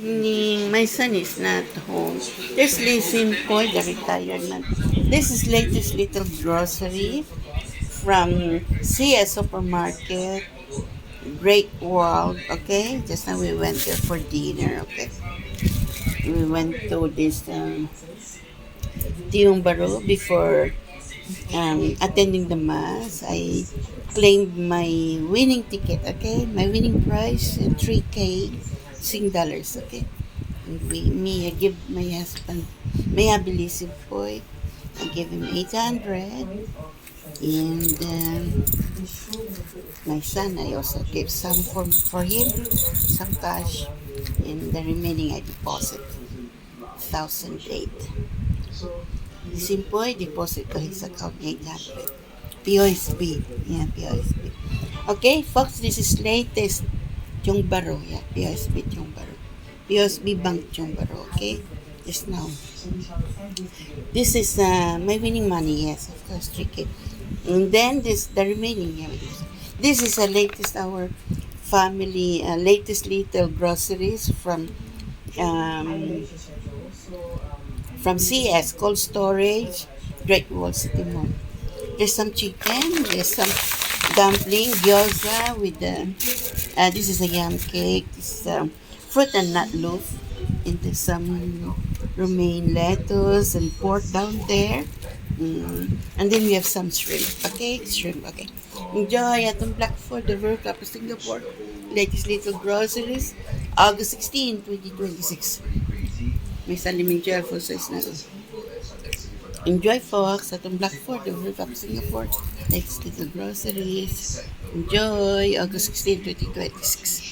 My son is not home. There's Lizzie Poy, the retired man. This is latest little grocery from CS Supermarket, Great World, okay? Just now we went there for dinner, okay? We went to this Tiong Baro before attending the mass. I claimed my winning ticket, okay? My winning prize, 3K Sing dollars, okay? And I give my husband, may abilisip boy, I give him 800. And my son, I also gave some for him, some cash. And the remaining I deposit, 1,008. Simple, deposit ko his account 800. POSB. Yeah, POSB. Okay, folks, this is latest Tiong Baro. Yeah, POSB Tiong Baro. POSB Bank Tiong Baro. Okay? Just now. This is my winning money. Yes, of course, 3K. And then the remaining. Yeah, this is the latest our family, latest little groceries um, from CS, Cold Storage, Great Wall City Mall. There's some chicken, there's some dumpling, gyoza with the, this is a yam cake, this is fruit and nut loaf, and there's some romaine lettuce and pork down there. And then we have some shrimp, okay? Shrimp, okay. Enjoy atong Black Ford, the World Cup of Singapore, latest little groceries, August 16, 2026. May saliming for size na ito. Enjoy, folks, atong Black Ford, the World Cup of Singapore, latest little groceries. Enjoy, August 16, 2026.